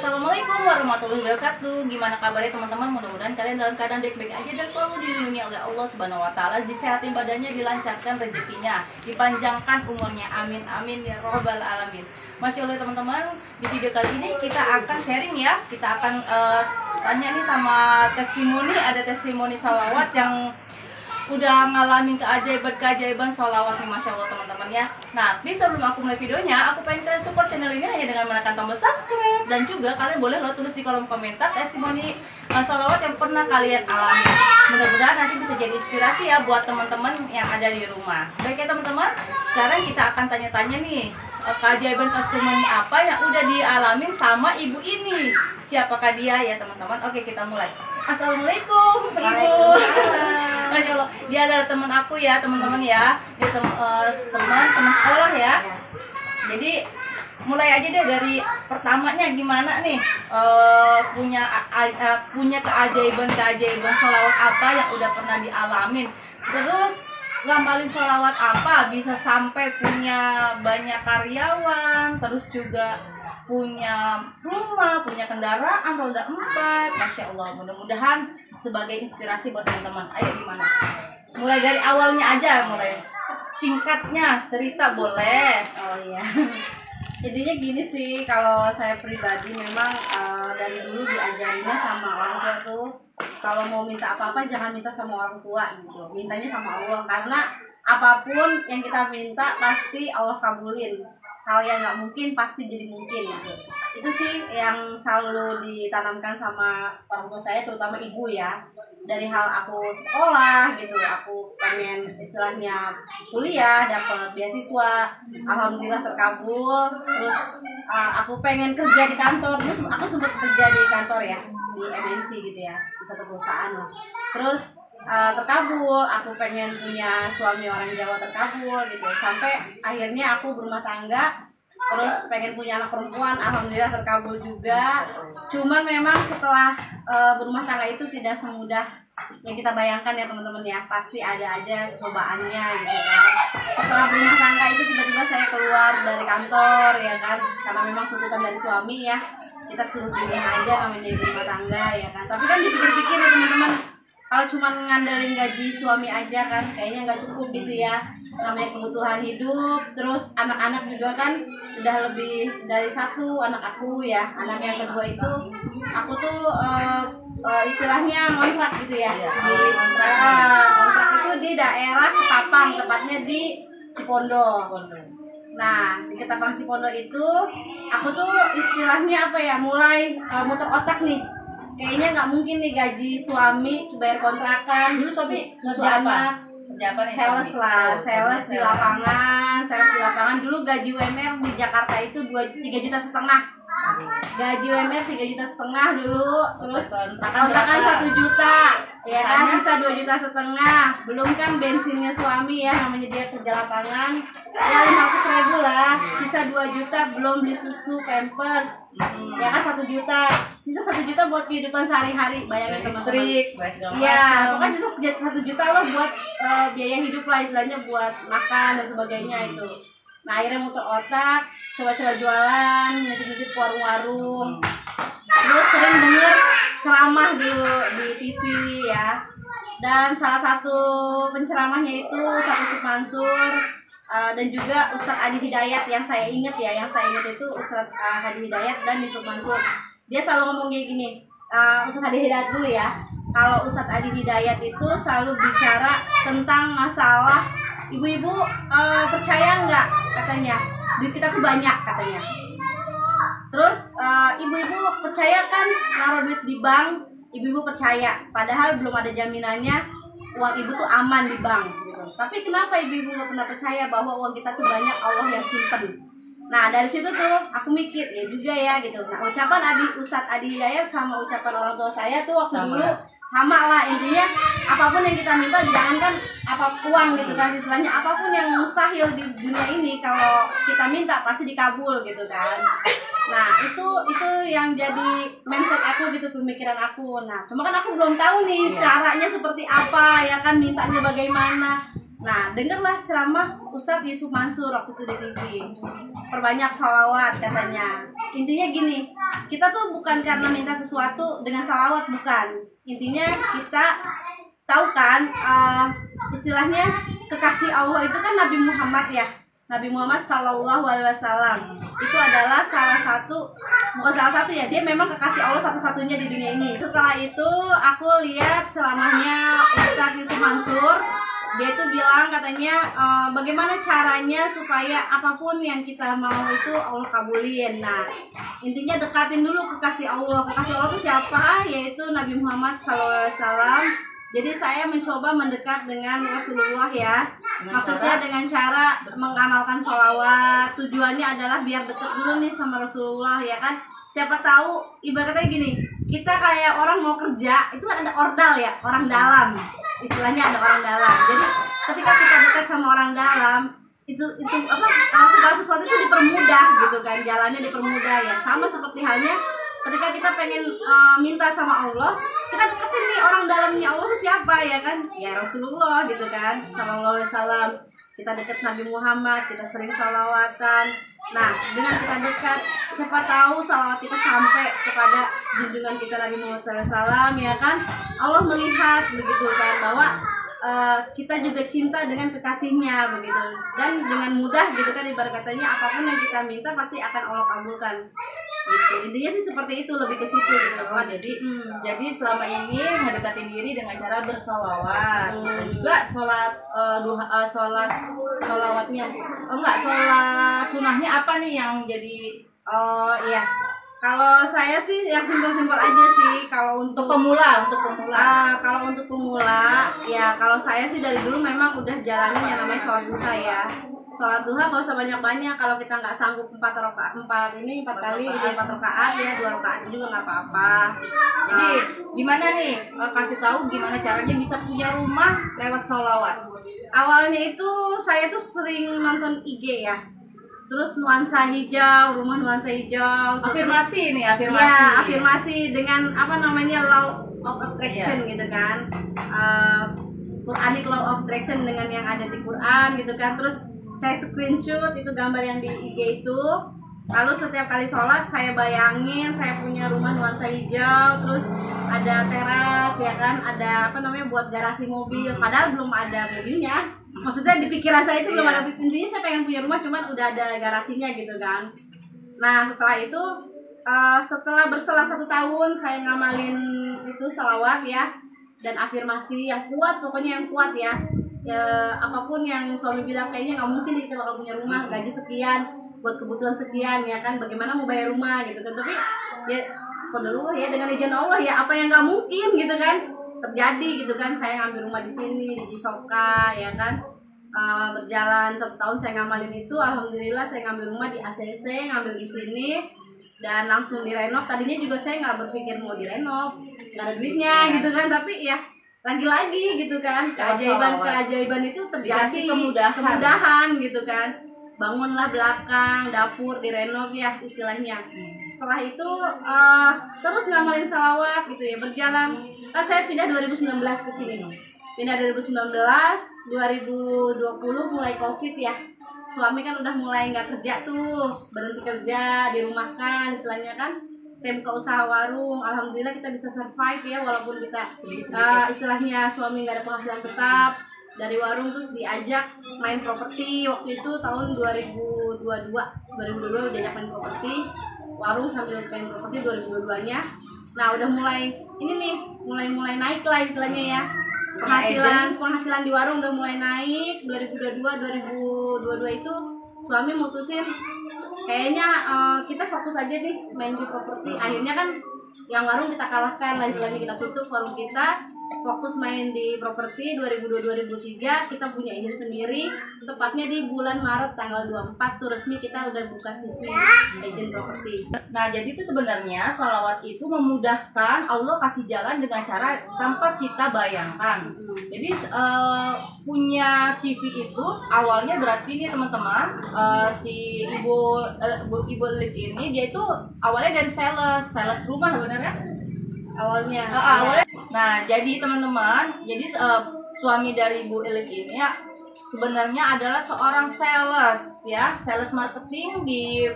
Assalamualaikum warahmatullahi wabarakatuh. Gimana kabarnya teman-teman? Mudah-mudahan kalian dalam keadaan baik-baik aja dan selalu dilindungi oleh Allah Subhanahu wa taala, disehatin badannya, dilancarkan rezekinya, dipanjangkan umurnya. Amin amin ya robbal alamin. Masya Allah teman-teman, di video kali ini kita akan sharing ya. Kita akan tanya nih sama testimoni, ada testimoni salawat yang udah ngalamin keajaiban sholawat nih, Masya Allah teman-teman ya. Nah, please sebelum aku mulai videonya, aku pengen kalian support channel ini hanya dengan menekan tombol subscribe. Dan juga kalian boleh lo tulis di kolom komentar testimoni sholawat yang pernah kalian alami. Mudah-mudahan nanti bisa jadi inspirasi ya buat teman-teman yang ada di rumah. Baik ya teman-teman, sekarang kita akan tanya-tanya nih keajaiban testimoni apa yang udah dialamin sama ibu ini. Siapakah dia ya teman-teman? Oke, kita mulai. Assalamualaikum Ibu. Masya Allah, dia adalah teman aku ya teman-teman ya. Dia teman sekolah ya. Jadi mulai aja deh dari pertamanya gimana nih, punya keajaiban sholawat apa yang udah pernah dialamin. Terus ngamalin sholawat apa bisa sampai punya banyak karyawan, terus juga punya rumah, punya kendaraan roda 4. Masya Allah, mudah-mudahan sebagai inspirasi buat teman-teman. Ayo gimana? Mulai dari awalnya aja, mulai singkatnya cerita boleh. Oh iya. Jadinya gini sih, kalau saya pribadi memang dari dulu diajarinnya sama orang tua tuh, kalau mau minta apa-apa jangan minta sama orang tua gitu, mintanya sama Allah, karena apapun yang kita minta pasti Allah kabulin. Hal yang nggak mungkin pasti jadi mungkin gitu. Itu sih yang selalu ditanamkan sama orang tua saya, terutama ibu ya. Dari hal aku sekolah gitu, aku pengen istilahnya kuliah, dapat beasiswa, alhamdulillah terkabul. Terus aku pengen kerja di kantor, terus aku sempat kerja di kantor ya, di MNC gitu ya, di satu perusahaan lah. Terus terkabul, aku pengen punya suami orang Jawa, terkabul gitu. Sampai akhirnya aku berumah tangga, terus pengen punya anak perempuan, alhamdulillah terkabul juga. Cuman memang setelah berumah tangga itu tidak semudah yang kita bayangkan ya teman-teman ya. Pasti ada aja cobaannya gitu kan. Setelah berumah tangga itu tiba-tiba saya keluar dari kantor ya kan, karena memang tuntutan dari suami ya, kita suruh pilih aja namanya ibu rumah tangga ya kan. Tapi kan dipikir-pikir ya teman-teman, kalau cuma ngandelin gaji suami aja kan kayaknya nggak cukup gitu ya. Namanya kebutuhan hidup, terus anak-anak juga kan udah lebih dari satu anak aku ya. Anak yang kedua itu aku tuh istilahnya ngontrak gitu ya. Kontrak itu di daerah Ketapang, tepatnya di Cipondo. Nah, di Ketapang Cipondo itu aku tuh istilahnya apa ya, mulai muter otak nih. Kayaknya nggak mungkin nih gaji suami bayar kontrakan. Dulu suami apa? Sales lah, sales di lapangan, Dulu gaji UMR di Jakarta itu 3,5 juta. Gaji UMR 3,5 juta dulu, terus kontrakan 1 juta, ya kan, sisa 2,5 juta. Belum kan bensinnya suami ya, namanya dia kerja lapangan, ya 500.000 lah, sisa 2 juta, belum beli susu, pampers, ya kan 1 juta, sisa 1 juta buat kehidupan sehari-hari, bayangin teman-teman. Iya, pokoknya sisa 1 juta loh buat biaya hidup lah istilahnya, buat makan dan sebagainya itu. Nah akhirnya muter otak, coba-coba jualan, ngintip-ngintip warung-warung. Terus sering denger ceramah di TV ya. Dan salah satu penceramahnya itu Ustaz Yusuf Mansur, dan juga Ustadz Adi Hidayat yang saya ingat ya. Yang saya ingat itu Ustadz Adi Hidayat dan Yusuf Mansur. Dia selalu ngomong kayak gini, Ustadz Adi Hidayat dulu ya. Kalau Ustadz Adi Hidayat itu selalu bicara tentang masalah ibu-ibu percaya nggak, katanya duit kita tuh banyak katanya. Terus ibu-ibu percaya kan naruh duit di bank, ibu-ibu percaya padahal belum ada jaminannya uang ibu tuh aman di bank gitu. Tapi kenapa ibu-ibu nggak pernah percaya bahwa uang kita tuh banyak Allah yang simpen? Nah dari situ tuh aku mikir ya juga ya gitu. Nah ucapan Ustadz Adi Hidayat sama ucapan orang tua saya tuh waktu dulu sama lah, intinya apapun yang kita minta, jangankan uang gitu kan, istilahnya apapun yang mustahil di dunia ini kalau kita minta pasti dikabul gitu kan. Nah itu yang jadi mindset aku gitu, pemikiran aku. Nah cuma kan aku belum tahu nih caranya seperti apa ya kan, mintanya bagaimana. Nah, dengarlah ceramah Ustadz Yusuf Mansur waktu itu di TV. Perbanyak sholawat katanya. Intinya gini, kita tuh bukan karena minta sesuatu dengan sholawat, bukan. Intinya kita tahu kan, istilahnya kekasih Allah itu kan Nabi Muhammad ya. Nabi Muhammad Sallallahu Alaihi Wasallam itu adalah bukan salah satu ya, dia memang kekasih Allah satu-satunya di dunia ini. Setelah itu aku lihat ceramahnya Ustadz Yusuf Mansur. Dia itu bilang katanya bagaimana caranya supaya apapun yang kita mau itu Allah kabulin. Nah, intinya dekatin dulu kekasih Allah. Kekasih Allah itu siapa? Yaitu Nabi Muhammad SAW. Jadi saya mencoba mendekat dengan Rasulullah ya. Maksudnya dengan cara mengamalkan sholawat. Tujuannya adalah biar dekat dulu nih sama Rasulullah ya kan. Siapa tahu ibaratnya gini, kita kayak orang mau kerja itu ada ordal ya, orang dalam. Istilahnya ada orang dalam. Jadi ketika kita dekat sama orang dalam, itu segala sesuatu itu dipermudah gitu kan, jalannya dipermudah ya. Sama seperti halnya ketika kita pengen minta sama Allah, kita deketin nih orang dalamnya Allah itu siapa ya kan? Ya Rasulullah gitu kan, Sallallahu Alaihi Wasallam. Kita dekat Nabi Muhammad, kita sering salawatan. Nah, dengan kita dekat, siapa tahu salawat kita sampai kepada junjungan kita Nabi Muhammad SAW ya kan? Allah melihat begitu kan bahwa kita juga cinta dengan kekasihnya begitu, dan dengan mudah gitu kan, ibarat katanya apapun yang kita minta pasti akan Allah kabulkan gitu. Intinya sih seperti itu, lebih ke situ gitu. Jadi selama ini mendekati diri dengan cara bersolawat dan juga sholat sholawatnya sholat sunahnya apa nih yang jadi iya. Kalau saya sih yang simpel-simpel aja sih. Kalau untuk pemula, kalau untuk pemula ya, kalau saya sih dari dulu memang udah jalanin yang namanya sholat duha ya. Sholat duha nggak usah banyak-banyak. Kalau kita nggak sanggup 4 kali gitu, 4 rakaat ya, 2 rakaat juga nggak apa-apa. Jadi gimana nih, kasih tahu gimana caranya bisa punya rumah lewat sholawat. Awalnya itu saya tuh sering nonton IG ya. Terus nuansa hijau, rumah nuansa hijau. Afirmasi nih, Ya, afirmasi dengan apa namanya, law of attraction gitu kan. Quranic law of attraction dengan yang ada di Quran gitu kan. Terus saya screenshot itu gambar yang di IG itu. Lalu setiap kali sholat saya bayangin saya punya rumah nuansa hijau, terus ada teras ya kan, ada apa namanya buat garasi mobil. Padahal belum ada mobilnya. Maksudnya di pikiran saya itu belum ada, intinya saya pengen punya rumah cuman udah ada garasinya gitu kan. Nah setelah itu setelah berselang 1 tahun saya ngamalin itu salawat ya, dan afirmasi yang kuat, pokoknya yang kuat ya. Apapun yang suami bilang kayaknya nggak mungkin kita bakal punya rumah, gaji sekian buat kebutuhan sekian ya kan, bagaimana mau bayar rumah gitu kan. Tapi ya dulu ya, dengan izin Allah ya, apa yang nggak mungkin gitu kan terjadi gitu kan. Saya ngambil rumah di sini di Cisoka ya kan. Berjalan 1 tahun saya ngamalin itu, alhamdulillah saya ngambil rumah di ACC, ngambil di sini dan langsung direnov. Tadinya juga saya nggak berpikir mau direnov, nggak ada duitnya gitu kan, tapi ya lagi-lagi gitu kan, keajaiban itu terjadi, kemudahan gitu kan. Bangunlah belakang, dapur direnov ya istilahnya. Setelah itu terus ngamalin salawat gitu ya, berjalan. Kan saya pindah 2019 ke sini. Pindah 2019, 2020 mulai Covid ya. Suami kan udah mulai nggak kerja tuh, berhenti kerja, dirumahkan istilahnya kan. Saya buka usaha warung, alhamdulillah kita bisa survive ya, walaupun kita istilahnya suami nggak ada penghasilan tetap. Dari warung terus diajak main properti, waktu itu tahun 2022 diajak main properti, warung sambil main properti 2022-nya. Nah udah mulai ini nih, mulai naik lah istilahnya ya, penghasilan di warung udah mulai naik. 2022 itu suami mutusin kayaknya kita fokus aja nih main di properti. Akhirnya kan yang warung kita kalahkan lah istilahnya, kita tutup warung kita, fokus main di properti. 2022-2023 kita punya izin sendiri, tepatnya di bulan Maret tanggal 24 tuh resmi kita udah buka CV izin properti. Nah jadi itu sebenarnya sholawat itu memudahkan, Allah kasih jalan dengan cara tanpa kita bayangkan. Jadi punya CV itu awalnya berarti nih teman-teman, si ibu Liz ini dia itu awalnya dari sales rumah sebenarnya awalnya. Nah jadi teman-teman, jadi suami dari Bu Elis ini ya, sebenarnya adalah seorang sales ya, sales marketing di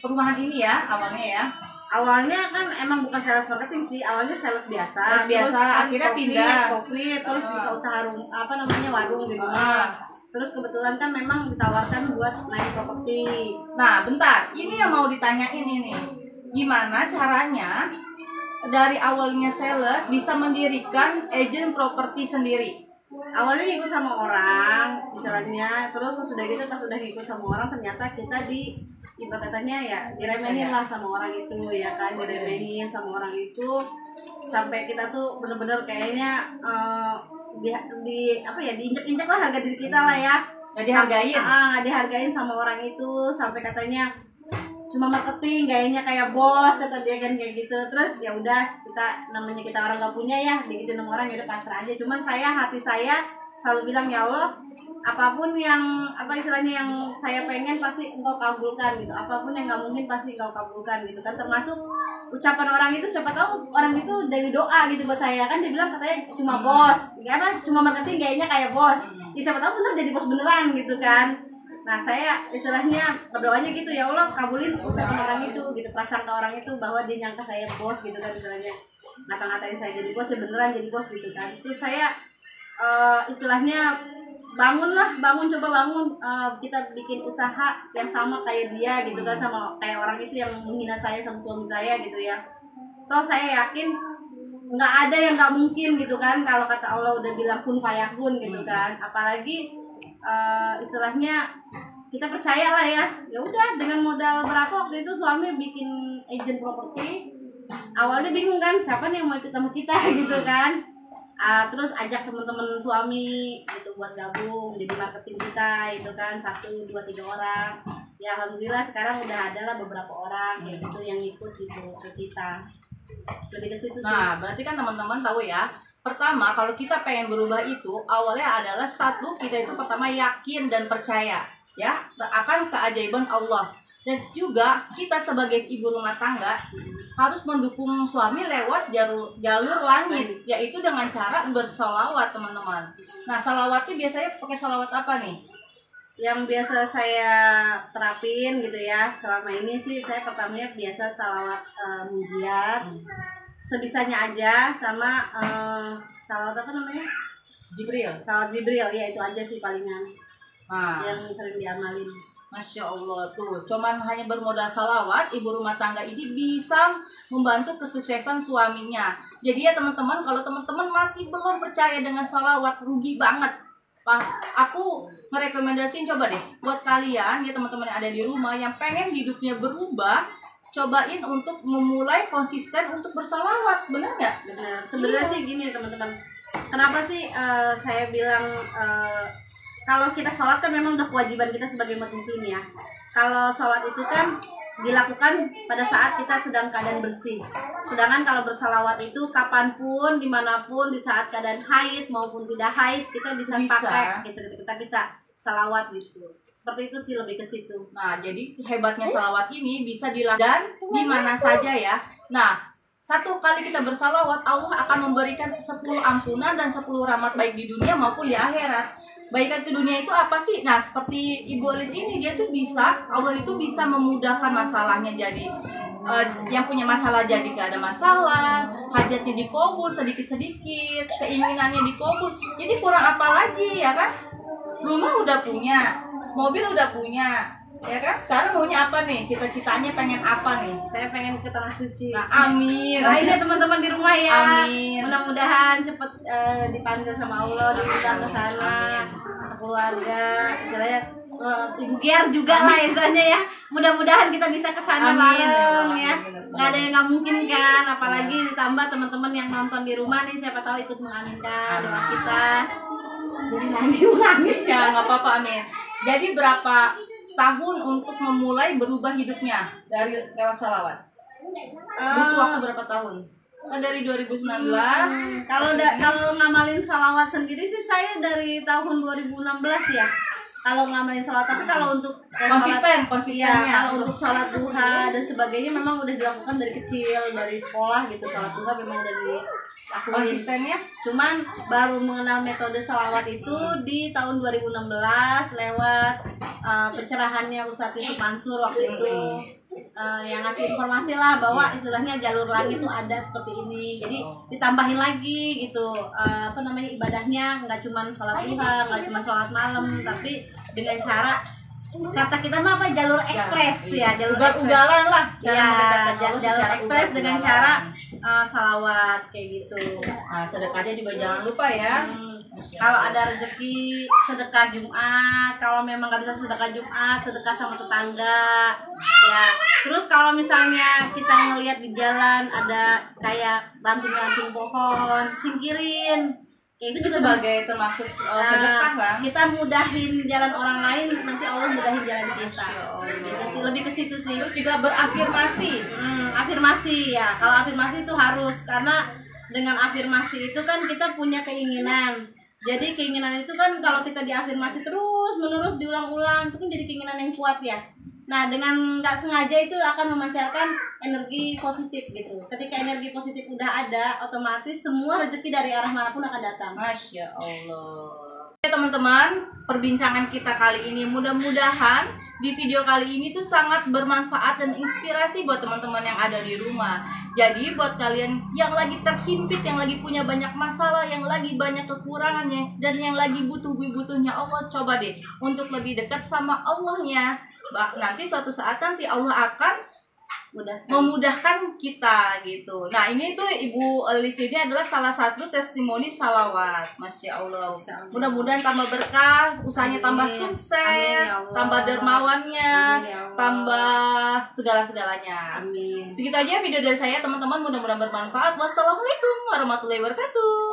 perumahan ini ya awalnya ya. Awalnya kan emang bukan sales marketing sih, awalnya sales biasa. Sales biasa, terus kan akhirnya pindah. COVID, terus buka usaha warung gitu. Terus kebetulan kan memang ditawarkan buat naik properti. Nah, bentar. Ini yang mau ditanyain ini. Gimana caranya dari awalnya sales bisa mendirikan agent properti sendiri? Awalnya ngikut sama orang, istilahnya. Terus pas udah ngikut sama orang, ternyata kita ibaratnya ya diremehin lah sama orang itu, ya kan, diremehin sama orang itu sampai kita tuh bener-bener kayaknya diinjek-injek lah harga diri kita lah ya. Nggak dihargain. Nggak dihargain sama orang itu, sampai katanya cuma marketing, gayanya kayak bos, kata dia kan kayak gitu. Terus ya udah, kita orang nggak punya ya, digituin sama orang, ya udah pasrah aja. Cuman hati saya selalu bilang, ya Allah, apapun yang istilahnya yang saya pengen pasti engkau kabulkan gitu, apapun yang nggak mungkin pasti engkau kabulkan gitu kan. Termasuk ucapan orang itu, siapa tahu orang itu dari doa gitu buat saya kan. Dia bilang katanya cuma bos, cuma marketing gayanya kayak bos, ya siapa tahu bener jadi bos beneran gitu kan. Nah, saya istilahnya berdoanya gitu, ya Allah kabulin ucapan orang itu gitu, prasangka orang itu bahwa dia nyangka saya bos gitu kan, istilahnya ngata-ngatain saya jadi bos, ya beneran jadi bos gitu kan. Terus saya istilahnya bangun, kita bikin usaha yang sama kayak dia gitu kan, sama kayak orang itu yang menghina saya sama suami saya gitu ya. Toh saya yakin nggak ada yang nggak mungkin gitu kan, kalau kata Allah udah bilang kun fayakun gitu kan. Apalagi istilahnya kita percaya lah ya. Ya udah, dengan modal berapa waktu itu suami bikin agent properti. Awalnya bingung kan, siapa nih yang mau ikut sama kita gitu kan. Terus ajak teman-teman suami gitu buat gabung jadi marketing kita itu kan, 1, 2, 3 orang. Ya alhamdulillah sekarang udah ada lah beberapa orang kayak gitu yang ikut gitu ke kita. Lebih ke situ sih. Nah, berarti kan teman-teman tahu ya. Pertama, kalau kita pengen berubah itu, awalnya adalah kita itu pertama yakin dan percaya ya akan keajaiban Allah. Dan juga kita sebagai ibu rumah tangga harus mendukung suami lewat jalur langit, yaitu dengan cara bersolawat, teman-teman. Nah, solawatnya biasanya pakai solawat apa nih? Yang biasa saya terapin gitu ya selama ini sih, saya pertamanya biasa salawat mujiat sebisanya aja, sama salawat apa namanya? Salawat Jibril, ya itu aja sih palingan yang sering diamalin. Masya Allah tuh, cuman hanya bermodal salawat, ibu rumah tangga ini bisa membantu kesuksesan suaminya. Jadi ya teman-teman, kalau teman-teman masih belum percaya dengan salawat, rugi banget. Aku merekomendasiin coba deh buat kalian ya teman-teman yang ada di rumah yang pengen hidupnya berubah, cobain untuk memulai konsisten untuk bersalawat, bener nggak? Bener. Sebenarnya sih gini teman-teman, kenapa sih saya bilang kalau kita sholat kan memang udah kewajiban kita sebagai umat muslim ya. Kalau sholat itu kan dilakukan pada saat kita sedang keadaan bersih. Sedangkan kalau bersalawat itu kapanpun, dimanapun, di saat keadaan haid maupun tidak haid, kita bisa pakai gitu. Kita bisa salawat gitu. Seperti itu sih, lebih ke situ. Nah, jadi hebatnya salawat ini bisa dilakukan di mana saja ya. Nah, 1 kali kita bersalawat, Allah akan memberikan 10 ampunan dan 10 rahmat baik di dunia maupun di akhirat. Baikan ke dunia itu apa sih? Nah, seperti Ibu Alis ini, dia tuh Allah itu bisa memudahkan masalahnya, jadi yang punya masalah jadi gak ada masalah, hajatnya dikabul sedikit-sedikit, keinginannya dikabul. Jadi kurang apa lagi ya kan? Rumah udah punya, mobil udah punya, ya kan? Sekarang maunya apa nih? Cita-citanya pengen apa nih? Saya pengen ke tanah suci. Nah, amin. Nah, ini teman-teman di rumah ya. Amin. Mudah-mudahan cepet dipanggil sama Allah, diundang ke sana, keluarga, istilahnya Ibu Giar juga lah istilahnya ya. Mudah-mudahan kita bisa ke sana bareng ya. Nggak ada yang nggak mungkin kan, apalagi ditambah teman-teman yang nonton di rumah nih, siapa tahu ikut mengaminkan doa kita. Jadi nangis ya, nggak apa-apa, amin. Jadi berapa tahun untuk memulai berubah hidupnya dari lewat salawat? Butuh waktu berapa tahun? Dari 2019. Kalau ngamalin salawat sendiri sih saya dari tahun 2016 ya. Kalau ngamalin salawat, tapi kalau untuk konsistennya. Kalau untuk sholat duha dan sebagainya memang udah dilakukan dari kecil, dari sekolah gitu. Sholat duha memang udah lakuin. Konsistennya? Cuman baru mengenal metode salawat itu di tahun 2016 lewat pencerahannya Ustadz Yusuf Mansur waktu itu. Yang ngasih informasi lah bahwa istilahnya jalur langit itu ada seperti ini, jadi ditambahin lagi gitu, ibadahnya nggak cuma sholat duha, nggak cuma sholat malam, tapi dengan cara kata kita mah apa, jalur ekspres ya, jalur ugal-ugalan lah, jalur ekspres dengan cara salawat kayak gitu. Nah, sedekahnya juga jangan lupa ya. Kalau ada rezeki sedekah Jumat, kalau memang nggak bisa sedekah Jumat, sedekah sama tetangga ya. Terus kalau misalnya kita ngelihat di jalan ada kayak ranting-ranting pohon, singkirin. Kayak itu juga Sebagai termasuk sedekah kan. kita mudahin jalan orang lain, nanti Allah mudahin jalan kita. Gitu sih, lebih ke situ sih. Terus juga berafirmasi. Afirmasi ya. Kalau afirmasi itu harus, karena dengan afirmasi itu kan kita punya keinginan. Jadi keinginan itu kan kalau kita diafirmasi terus menerus diulang-ulang, itu kan jadi keinginan yang kuat ya. Nah, dengan nggak sengaja itu akan memancarkan energi positif gitu. Ketika energi positif udah ada, otomatis semua rezeki dari arah manapun akan datang. Masya Allah. Oke teman-teman, perbincangan kita kali ini mudah-mudahan di video kali ini tuh sangat bermanfaat dan inspirasi buat teman-teman yang ada di rumah. Jadi buat kalian yang lagi terhimpit, yang lagi punya banyak masalah, yang lagi banyak kekurangannya, dan yang lagi butuhnya Allah, coba deh untuk lebih dekat sama Allahnya. Nanti suatu saat nanti Allah akan memudahkan kita gitu. Nah ini tuh Ibu Elis ini adalah salah satu testimoni salawat. Masya Allah. Mudah-mudahan tambah berkah, usahanya tambah sukses, Amin, ya Allah. tambah dermawannya, Amin, ya Allah. tambah segala-segalanya. Amin. Segitu aja video dari saya teman-teman, mudah-mudahan bermanfaat. Wassalamualaikum warahmatullahi wabarakatuh.